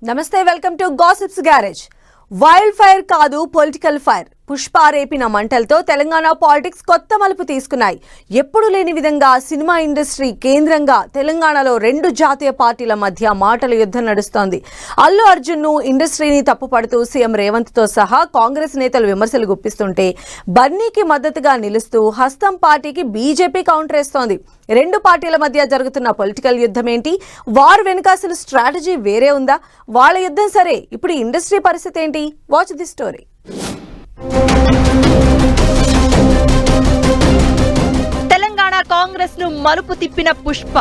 నమస్తే, welcome to gossips garage. Wild fire కాదు, political fire. Pushpa రేపిన మంటలతో తెలంగాణ పాలిటిక్స్ కొత్త మలుపు తీసుకున్నాయి. ఎప్పుడు లేని విధంగా సినిమా ఇండస్ట్రీ కేంద్రంగా తెలంగాణలో రెండు జాతీయ పార్టీల మధ్య మాటల యుద్ధం నడుస్తోంది. అల్లు అర్జున్ ను ఇండస్ట్రీని తప్పుపడుతూ సీఎం రేవంత్ తో సహా కాంగ్రెస్ నేతలు విమర్శలు గుప్పిస్తుంటే, బన్నీకి మద్దతుగా నిలుస్తూ హస్తం పార్టీకి బీజేపీ కౌంటర్ వేస్తోంది. రెండు పార్టీల మధ్య జరుగుతున్న పొలిటికల్ యుద్ధం ఏంటి? వారు వెనుక అసలు స్ట్రాటజీ వేరే ఉందా? వాళ్ళ యుద్ధం సరే, ఇప్పుడు ఇండస్ట్రీ పరిస్థితి ఏంటి? Watch the story. Telangana Congress ను మలుపు తిప్పిన పుష్ప.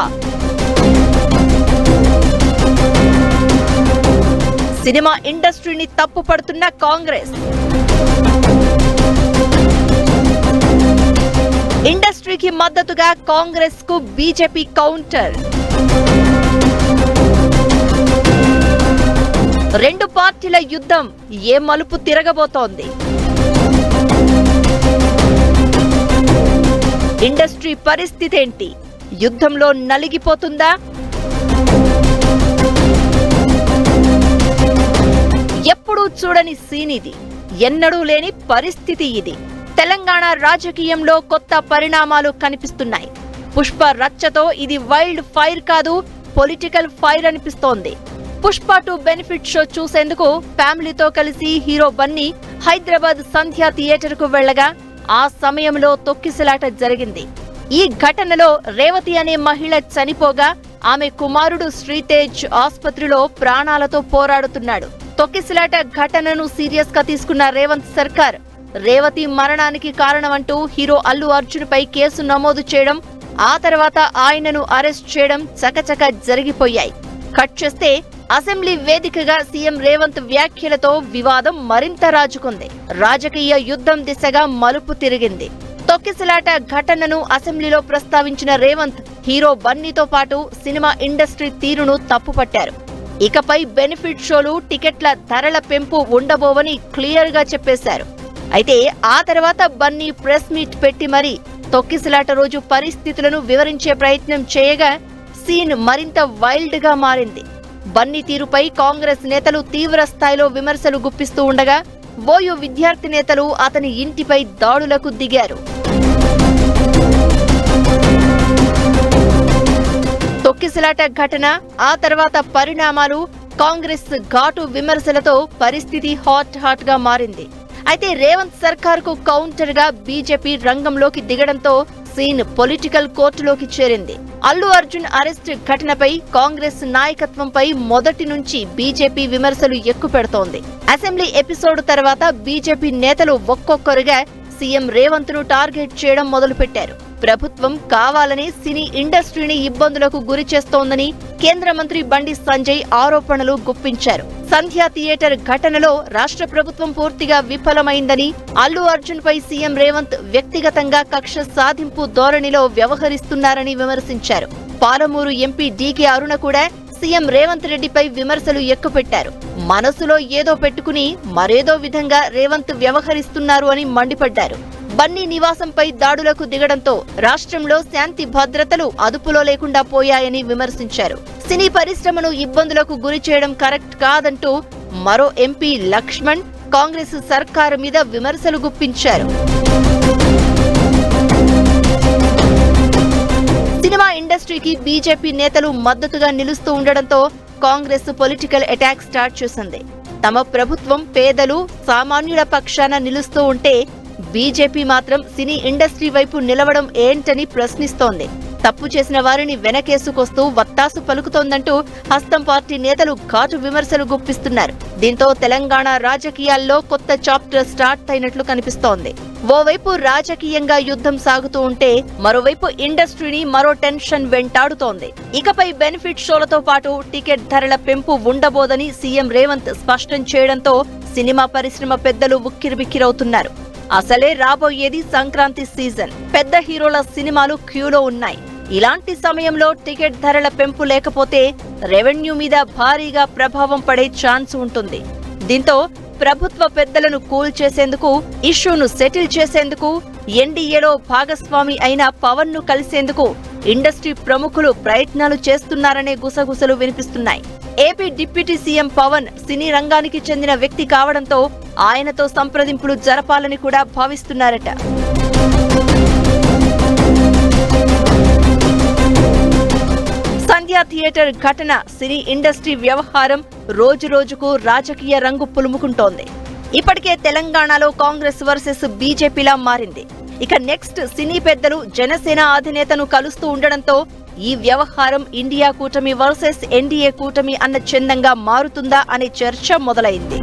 సినిమా ఇండస్ట్రీని తప్పుపడుతున్న కాంగ్రెస్. ఇండస్ట్రీకి మద్దతుగా కాంగ్రెస్ కు బీజేపీ కౌంటర్. రెండు పార్టీల యుద్ధం ఏ మలుపు తిరగబోతోంది? ఇండస్ట్రీ పరిస్థితి ఏంటి? యుద్ధంలో నలిగిపోతుందా? ఎప్పుడూ చూడని సీన్ ఇది. ఎన్నడూ లేని పరిస్థితి ఇది. తెలంగాణ రాజకీయంలో కొత్త పరిణామాలు కనిపిస్తున్నాయి. పుష్ప రచ్చతో ఇది వైల్డ్ ఫైర్ కాదు, పొలిటికల్ ఫైర్ అనిపిస్తోంది. పుష్ప 2 బెనిఫిట్ షో చూసేందుకు ఫ్యామిలీతో కలిసి హీరో బన్నీ హైదరాబాద్ సంధ్యా థియేటర్ కు వెళ్లగా ఆ సమయంలో తొక్కిసలాట జరిగింది. ఈ ఘటనలో రేవతి అనే మహిళ చనిపోగా ఆమె కుమారుడు శ్రీతేజ్ ఆసుపత్రిలో ప్రాణాలతో పోరాడుతున్నాడు. తొక్కిసలాట ఘటనను సీరియస్ గా తీసుకున్న రేవంత్ సర్కార్ రేవతి మరణానికి కారణమంటూ హీరో అల్లు అర్జున్ పై కేసు నమోదు చేయడం, ఆ తర్వాత ఆయనను అరెస్ట్ చేయడం చకచక జరిగిపోయాయి. కట్ చేస్తే అసెంబ్లీ వేదికగా సీఎం రేవంత్ వ్యాఖ్యలతో వివాదం మరింత రాజుకుంది. రాజకీయ యుద్ధం దిశగా మలుపు తిరిగింది. తొక్కిసలాట ఘటనను అసెంబ్లీలో ప్రస్తావించిన రేవంత్ హీరో బన్నీతో పాటు సినిమా ఇండస్ట్రీ తీరును తప్పుపట్టారు. ఇకపై బెనిఫిట్ షోలు, టికెట్ల ధరల పెంపు ఉండబోవని క్లియర్ గా చెప్పేశారు. అయితే ఆ తర్వాత బన్నీ ప్రెస్ మీట్ పెట్టి మరీ తొక్కిసలాట రోజు పరిస్థితులను వివరించే ప్రయత్నం చేయగా సీన్ మరింత వైల్డ్ గా మారింది. బన్నీ తీరుపై కాంగ్రెస్ నేతలు తీవ్ర స్థాయిలో విమర్శలు గుప్పిస్తూ ఉండగా ఓయూ విద్యార్థి నేతలు అతని ఇంటిపై దాడులకు దిగారు. తొక్కిసలాట ఘటన, ఆ తర్వాత పరిణామాలు, కాంగ్రెస్ ఘాటు విమర్శలతో పరిస్థితి హాట్ గా మారింది. అయితే రేవంత్ సర్కార్ కు కౌంటర్ గా బీజేపీ రంగంలోకి దిగడంతో సీన్ పొలిటికల్ కోర్టులోకి చేరింది. అల్లు అర్జున్ అరెస్ట్ ఘటనపై కాంగ్రెస్ నాయకత్వంపై మొదటి నుంచి బీజేపీ విమర్శలు ఎక్కుపెడుతోంది. అసెంబ్లీ ఎపిసోడ్ తర్వాత బీజేపీ నేతలు ఒక్కొక్కరుగా సీఎం రేవంత్ ను టార్గెట్ చేయడం మొదలుపెట్టారు. ప్రభుత్వం కావాలని సినీ ఇండస్ట్రీని ఇబ్బందులకు గురి చేస్తోందని కేంద్ర మంత్రి బండి సంజయ్ ఆరోపణలు గుప్పించారు. సంధ్యా థియేటర్ ఘటనలో రాష్ట్ర ప్రభుత్వం పూర్తిగా విఫలమైందని, అల్లు అర్జున్ పై సీఎం రేవంత్ వ్యక్తిగతంగా కక్ష సాధింపు ధోరణిలో వ్యవహరిస్తున్నారని విమర్శించారు. పాలమూరు ఎంపీ డీకే అరుణ కూడా సీఎం రేవంత్ రెడ్డిపై విమర్శలు ఎక్కుపెట్టారు. మనసులో ఏదో పెట్టుకుని మరేదో విధంగా రేవంత్ వ్యవహరిస్తున్నారు అని మండిపడ్డారు. బన్నీ నివాసంపై దాడులకు దిగడంతో రాష్ట్రంలో శాంతి భద్రతలు అదుపులో లేకుండా పోయాయని విమర్శించారు. సినీ పరిశ్రమను ఇబ్బందులకు గురి చేయడం కరెక్ట్ కాదంటూ మరో ఎంపీ లక్ష్మణ్ కాంగ్రెస్ సర్కారు మీద విమర్శలు గుప్పించారు. సినిమా ఇండస్ట్రీకి బీజేపీ నేతలు మద్దతుగా నిలుస్తూ ఉండడంతో కాంగ్రెస్ పొలిటికల్ అటాక్ స్టార్ట్ చేసింది. తమ ప్రభుత్వం పేదలు, సామాన్యుల పక్షాన నిలుస్తూ ఉంటే బీజేపీ మాత్రం సినీ ఇండస్ట్రీ వైపు నిలవడం ఏంటని ప్రశ్నిస్తోంది. తప్పు చేసిన వారిని వెనకేసుకొస్తూ వత్తాసు పలుకుతోందంటూ హస్తం పార్టీ నేతలు ఘాటు విమర్శలు గుప్పిస్తున్నారు. దీంతో తెలంగాణ రాజకీయాల్లో కొత్త చాప్టర్ స్టార్ట్ అయినట్లు కనిపిస్తోంది. ఓవైపు రాజకీయంగా యుద్ధం సాగుతూ ఉంటే మరోవైపు ఇండస్ట్రీని మరో టెన్షన్ వెంటాడుతోంది. ఇకపై బెనిఫిట్ షోలతో పాటు టికెట్ ధరల పెంపు ఉండబోదని సీఎం రేవంత్ స్పష్టం చేయడంతో సినిమా పరిశ్రమ పెద్దలు ఉక్కిరిబిక్కిరవుతున్నారు. అసలే రాబోయేది సంక్రాంతి సీజన్. పెద్ద హీరోల సినిమాలు క్యూలో ఉన్నాయి. ఇలాంటి సమయంలో టికెట్ ధరల పెంపు లేకపోతే రెవెన్యూ మీద భారీగా ప్రభావం పడే ఛాన్స్ ఉంటుంది. దీంతో ప్రభుత్వ పెద్దలను కూల్ చేసేందుకు, ఇష్యూను సెటిల్ చేసేందుకు, ఎన్డీఏలో భాగస్వామి అయిన పవన్ ను కలిసేందుకు ఇండస్ట్రీ ప్రముఖులు ప్రయత్నాలు చేస్తున్నారనే గుసగుసలు వినిపిస్తున్నాయి. ఏపీ డిప్యూటీ సీఎం పవన్ సినీ రంగానికి చెందిన వ్యక్తి కావడంతో ఆయనతో సంప్రదింపులు జరపాలని కూడా భావిస్తున్నారట. సంధ్యా థియేటర్ ఘటన, సినీ ఇండస్ట్రీ వ్యవహారం రోజురోజుకు రాజకీయ రంగు పులుముకుంటోంది. ఇప్పటికే తెలంగాణలో కాంగ్రెస్ వర్సెస్ బీజేపీలా మారింది. ఇక నెక్స్ట్ సినీ పెద్దలు జనసేన అధినేతను కలుస్తూ ఉండడంతో ఈ వ్యవహారం ఇండియా కూటమి వర్సెస్ ఎన్డీఏ కూటమి అన్న చందంగా మారుతుందా అనే చర్చ మొదలైంది.